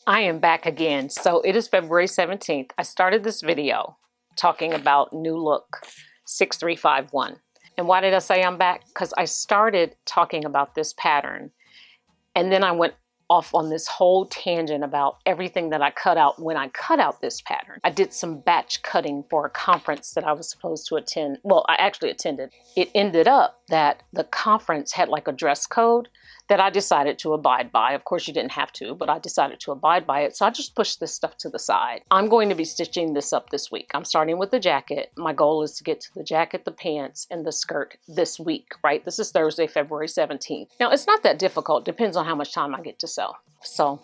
I am back again. So it is February 17th. I started this video talking about New Look 6351. And why did I say I'm back? Because I started talking about this pattern and then I went off on this whole tangent about everything that I cut out when I cut out this pattern. I did some batch cutting for a conference that I was supposed to attend. Well, I actually attended. It ended up that the conference had like a dress code that I decided to abide by. Of course, you didn't have to, but I decided to abide by it. So I just pushed this stuff to the side. I'm going to be stitching this up this week. I'm starting with the jacket. My goal is to get to the jacket, the pants, and the skirt this week, right? This is Thursday, February 17th. Now, it's not that difficult. Depends on how much time I get to sew. So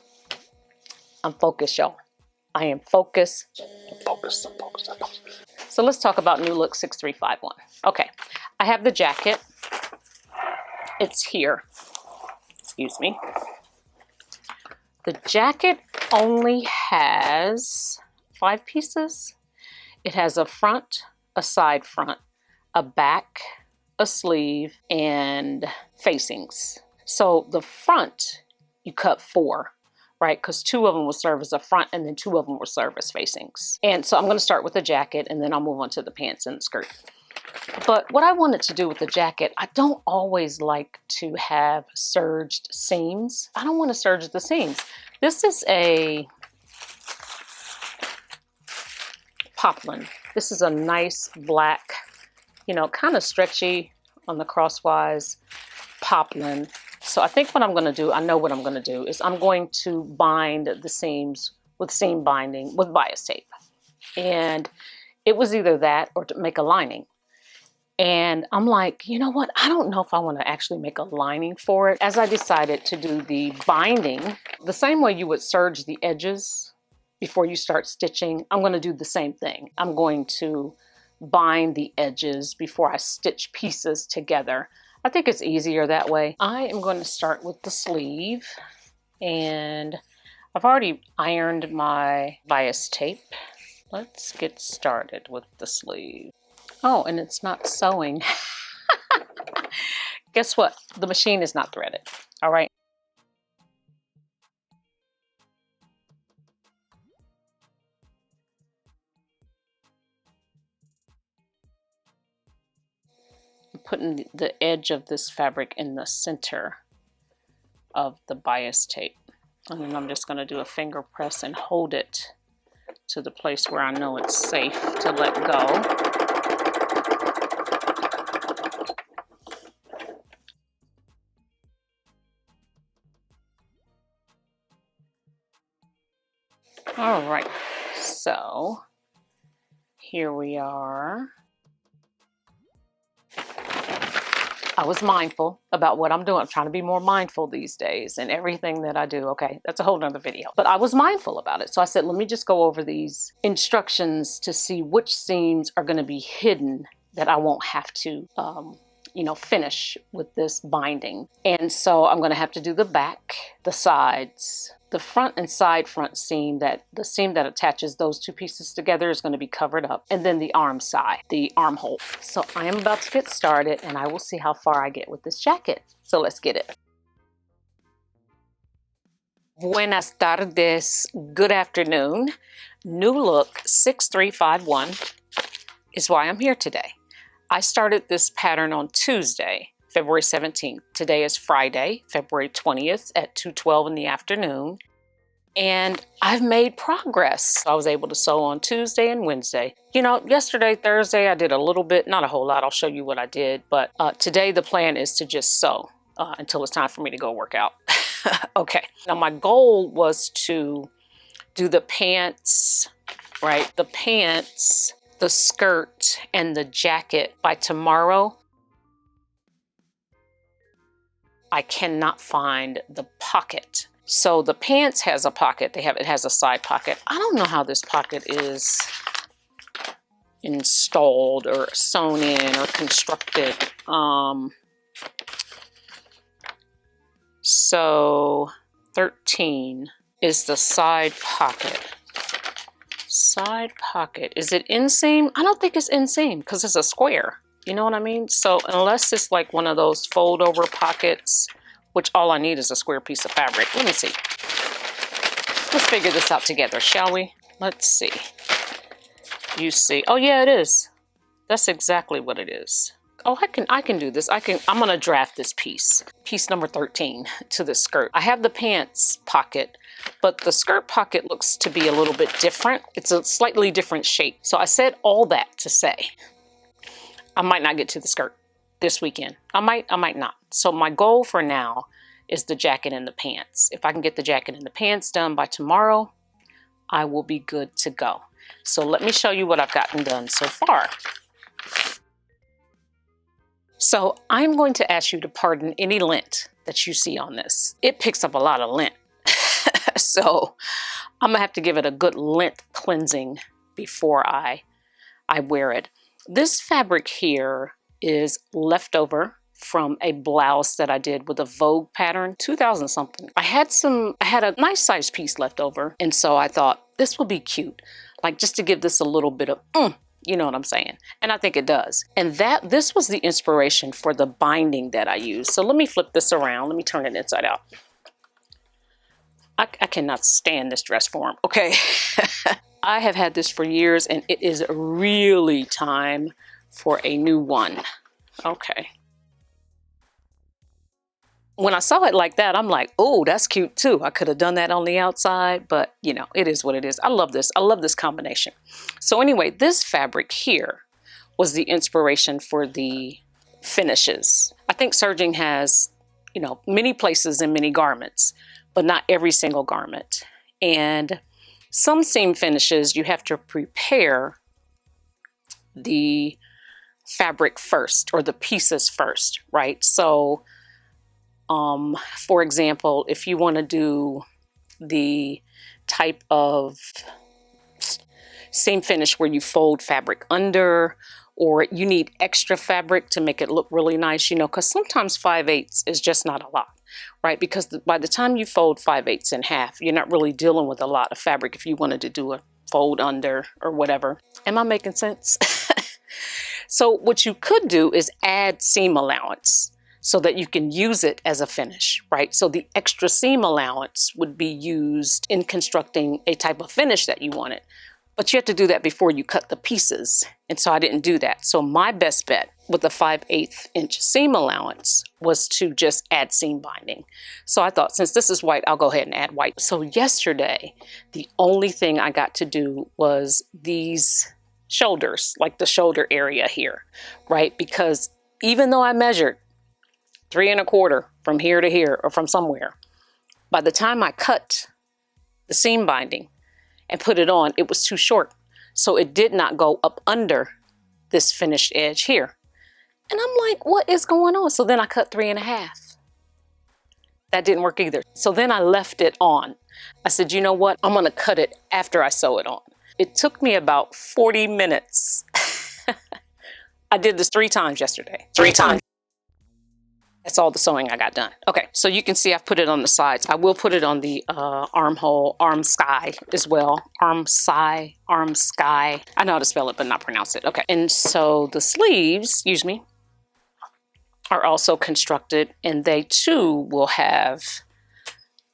I'm focused, y'all. I am focused. So let's talk about New Look 6351. Okay, I have the jacket. It's here. Excuse me. The jacket only has 5 pieces. It has a front, a side front, a back, a sleeve, and facings. So the front, you cut 4, right? Because 2 of them will serve as a front and then 2 of them will serve as facings. And so I'm going to start with the jacket and then I'll move on to the pants and the skirt. But what I wanted to do with the jacket, I don't always like to have serged seams. I don't want to serge the seams. This is a poplin. This is a nice black, you know, kind of stretchy on the crosswise poplin. So I think what I'm going to do, I know what I'm going to do, is I'm going to bind the seams with seam binding with bias tape. And it was either that or to make a lining. And I'm like, you know what? I don't know if I want to actually make a lining for it. As I decided to do the binding, the same way you would serge the edges before you start stitching, I'm going to do the same thing. I'm going to bind the edges before I stitch pieces together. I think it's easier that way. I am going to start with the sleeve, and I've already ironed my bias tape. Let's get started with the sleeve. Oh, and it's not sewing. Guess what? The machine is not threaded. All right. I'm putting the edge of this fabric in the center of the bias tape. And then I'm just going to do a finger press and hold it to the place where I know it's safe to let go. All right, so here we are. I was mindful about what I'm doing. I'm trying to be more mindful these days in everything that I do. Okay, that's a whole nother video. But I was mindful about it. So I said, let me just go over these instructions to see which seams are going to be hidden that I won't have to, finish with this binding. And so I'm going to have to do the back, the sides, the front and side front seam, the seam that attaches those 2 pieces together is going to be covered up, and then the arm side, the armhole. So I am about to get started and I will see how far I get with this jacket. So let's get it. Buenas tardes, good afternoon. New Look 6351 is why I'm here today. I started this pattern on Tuesday, February 17th. Today is Friday, February 20th at 2:12 in the afternoon. And I've made progress. I was able to sew on Tuesday and Wednesday. You know, yesterday, Thursday, I did a little bit, not a whole lot. I'll show you what I did. But today the plan is to just sew until it's time for me to go work out. Okay. Now my goal was to do the pants, right? The pants, the skirt, and the jacket by tomorrow. I cannot find the pocket. So the pants has a pocket. It has a side pocket. I don't know how this pocket is installed or sewn in or constructed. So 13 is the side pocket. Side pocket. Is it inseam? I don't think it's inseam because it's a square. You know what I mean? So unless it's like one of those fold over pockets, which all I need is a square piece of fabric. Let me see. Let's figure this out together, shall we? Let's see. You see. Oh yeah, it is. That's exactly what it is. Oh, I can do this. I'm gonna draft this piece number 13 to the skirt. I have the pants pocket, but the skirt pocket looks to be a little bit different. It's a slightly different shape. So I said all that to say, I might not get to the skirt this weekend. I might not. So my goal for now is the jacket and the pants. If I can get the jacket and the pants done by tomorrow, I will be good to go. So let me show you what I've gotten done so far. So I'm going to ask you to pardon any lint that you see on this. It picks up a lot of lint. So I'm gonna have to give it a good lint cleansing before I wear it. This fabric here is leftover from a blouse that I did with a Vogue pattern, 2000 something. I had a nice size piece left over, and so I thought this will be cute, like just to give this a little bit of you know what I'm saying? And I think it does. And this was the inspiration for the binding that I used. So let me flip this around. Let me turn it inside out. I cannot stand this dress form, okay? I have had this for years, and it is really time for a new one. Okay. When I saw it like that, I'm like, oh, that's cute too. I could have done that on the outside, but you know, it is what it is. I love this. I love this combination. So anyway, this fabric here was the inspiration for the finishes. I think serging has, you know, many places and many garments, but not every single garment. And some seam finishes, you have to prepare the fabric first, or the pieces first, right? So for example, if you want to do the type of seam finish where you fold fabric under, or you need extra fabric to make it look really nice, you know, because sometimes 5/8 is just not a lot, right? Because by the time you fold 5/8 in half, you're not really dealing with a lot of fabric if you wanted to do a fold under or whatever. Am I making sense? So what you could do is add seam allowance, so that you can use it as a finish, right? So the extra seam allowance would be used in constructing a type of finish that you wanted. But you have to do that before you cut the pieces. And so I didn't do that. So my best bet with the 5/8 inch seam allowance was to just add seam binding. So I thought, since this is white, I'll go ahead and add white. So yesterday, the only thing I got to do was these shoulders, like the shoulder area here, right? Because even though I measured 3 1/4 from here to here, or from somewhere, by the time I cut the seam binding and put it on, it was too short. So it did not go up under this finished edge here. And I'm like, what is going on? So then I cut 3 1/2. That didn't work either. So then I left it on. I said, you know what? I'm gonna cut it after I sew it on. It took me about 40 minutes. I did this 3 times yesterday. 3 times. That's all the sewing I got done. Okay, so you can see I've put it on the sides. I will put it on the armhole, arm sky as well. Arm sky. I know how to spell it, but not pronounce it. Okay, and so the sleeves, excuse me, are also constructed, and they too will have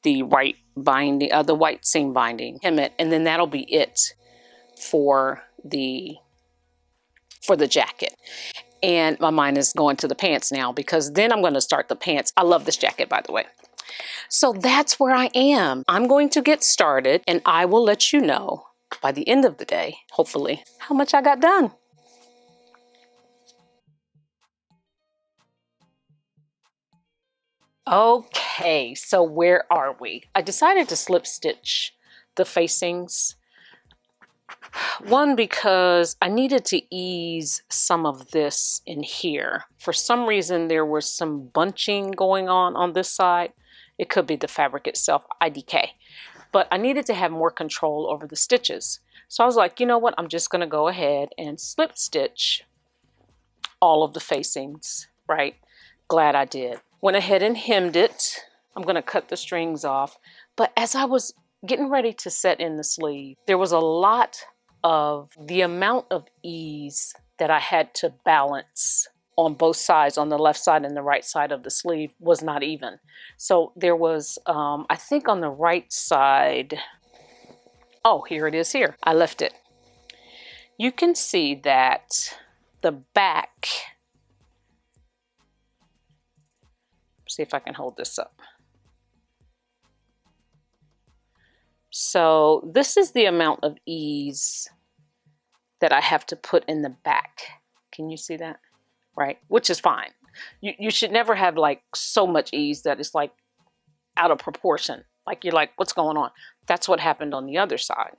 the white binding, the white seam binding, hemmit, and then that'll be it for the jacket. And my mind is going to the pants now, because then I'm going to start the pants. I love this jacket, by the way. So that's where I am. I'm going to get started, and I will let you know by the end of the day, hopefully, how much I got done. Okay, so where are we? I decided to slip stitch the facings. One, because I needed to ease some of this in here. For some reason, there was some bunching going on this side. It could be the fabric itself, IDK. But I needed to have more control over the stitches. So I was like, you know what? I'm just going to go ahead and slip stitch all of the facings, right? Glad I did. Went ahead and hemmed it. I'm going to cut the strings off. But as I was getting ready to set in the sleeve, there was a lot of the amount of ease that I had to balance on both sides, on the left side and the right side of the sleeve, was not even. So there was, I think on the right side, Oh, here it is here. I left it. You can see that the back, see if I can hold this up. So this is the amount of ease that I have to put in the back. Can you see that? Right? Which is fine. You should never have like so much ease that it's like out of proportion. Like you're like, what's going on? That's what happened on the other side.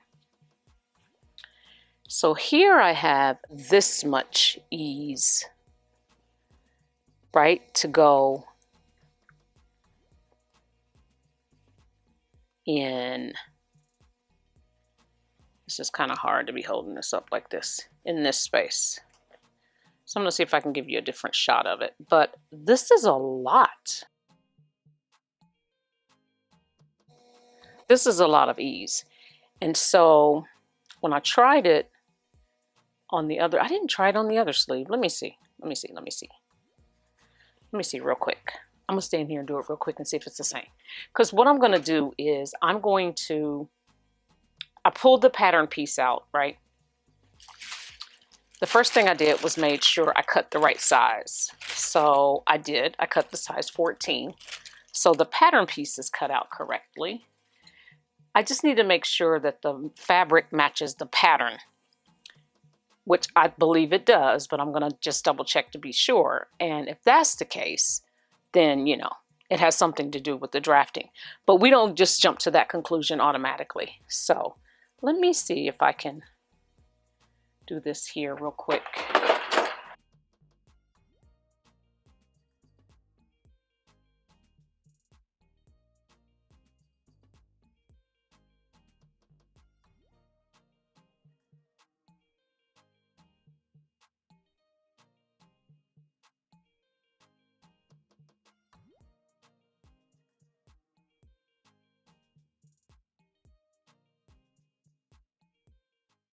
So here I have this much ease, right? To go in. This is kind of hard to be holding this up like this in this space. So I'm going to see if I can give you a different shot of it. But this is a lot. This is a lot of ease. And so when I tried it on the other, I didn't try it on the other sleeve. Let me see. Let me see real quick. I'm going to stand here and do it real quick and see if it's the same. Because what I'm going to do is I pulled the pattern piece out, right? The first thing I did was made sure I cut the right size. So I did. I cut the size 14. So the pattern piece is cut out correctly. I just need to make sure that the fabric matches the pattern, which I believe it does, but I'm going to just double check to be sure. And if that's the case, then, you know, it has something to do with the drafting. But we don't just jump to that conclusion automatically. So let me see if I can do this here real quick.